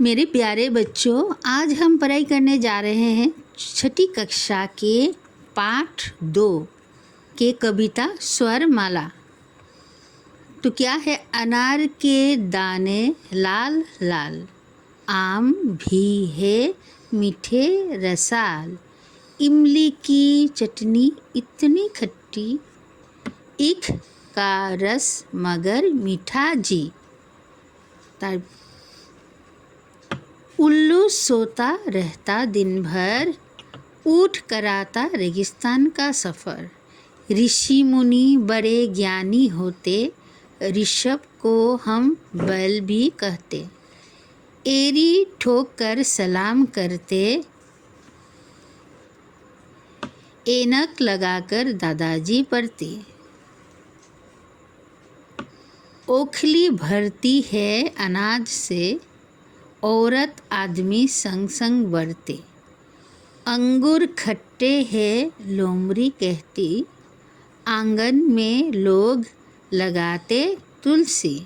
मेरे प्यारे बच्चों, आज हम पढ़ाई करने जा रहे हैं छठी कक्षा के पाठ 2 के कविता स्वरमाला। तो क्या है? अनार के दाने लाल लाल, आम भी है मीठे रसाल, इमली की चटनी इतनी खट्टी, ईख का रस मगर मीठा जी। उल्लू सोता रहता दिन भर, ऊँट कराता रेगिस्तान का सफ़र। ऋषि मुनि बड़े ज्ञानी होते, ऋषभ को हम बैल भी कहते। एरी ठोक कर सलाम करते, ऐनक लगाकर दादाजी पढ़ते। ओखली भरती है अनाज से, औरत आदमी संग संग बढ़ते। अंगूर खट्टे हैं लोमड़ी कहती, आंगन में लोग लगाते तुलसी।